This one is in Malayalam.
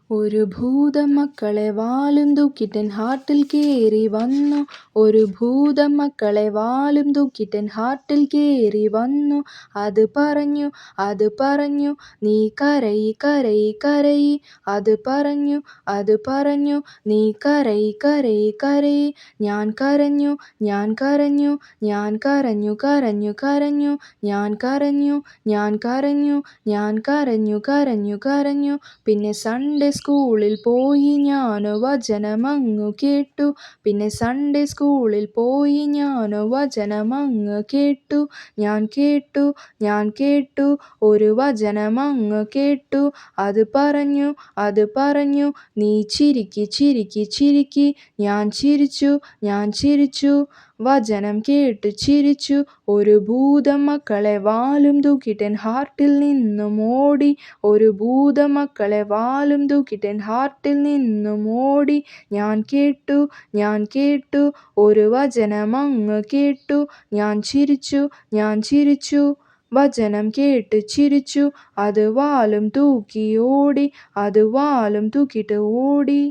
ഒരു ഭൂതം മക്കളെ വാലും തൂക്കിട്ടെൻ ഹാർട്ടിൽ കേറി വന്നു. ഒരു ഭൂതം മക്കളെ വാലും തൂക്കിട്ടെൻ ഹാർട്ടിൽ കേറി വന്നു. അത് പറഞ്ഞു നീ കരയി കരയി കരയി. അത് പറഞ്ഞു നീ കരയി കരയി കരയി. ഞാൻ കരഞ്ഞു ഞാൻ കരഞ്ഞു ഞാൻ കരഞ്ഞു കരഞ്ഞു കരഞ്ഞു. ഞാൻ കരഞ്ഞു ഞാൻ കരഞ്ഞു ഞാൻ കരഞ്ഞു കരഞ്ഞു കരഞ്ഞു. പിന്നെ സൺഡേ സ്കൂളിൽ പോയി ഞാനോ വചനമങ്ങു കേട്ടു. പിന്നെ സൺഡേ സ്കൂളിൽ പോയി ഞാനോ വചനമങ്ങു കേട്ടു. ഞാൻ കേട്ടു ഒരു വചനമങ്ങു കേട്ടു. അത് പറഞ്ഞു നീ ചിരിക്ക് ചിരിക്ക് ചിരിക്ക്. ഞാൻ ചിരിച്ചു വചനം കേട്ടു ചിരിച്ചു. ഒരു ഭൂതം മക്കളെ വാലും തൂക്കിട്ടെൻ ഹാർട്ടിൽ നിന്നും ഓടി. ഒരു ഭൂതം മക്കളെ വാലും തൂക്കിട്ടെൻ ഹാർട്ടിൽ നിന്നും ഓടി. ഞാൻ കേട്ടു ഒരു വചനമങ്ങു കേട്ടു. ഞാൻ ചിരിച്ചു വചനം കേട്ട് ചിരിച്ചു. അത് വാലും തൂക്കി ഓടി. അത് വാലും തൂക്കിയിട്ട് ഓടി.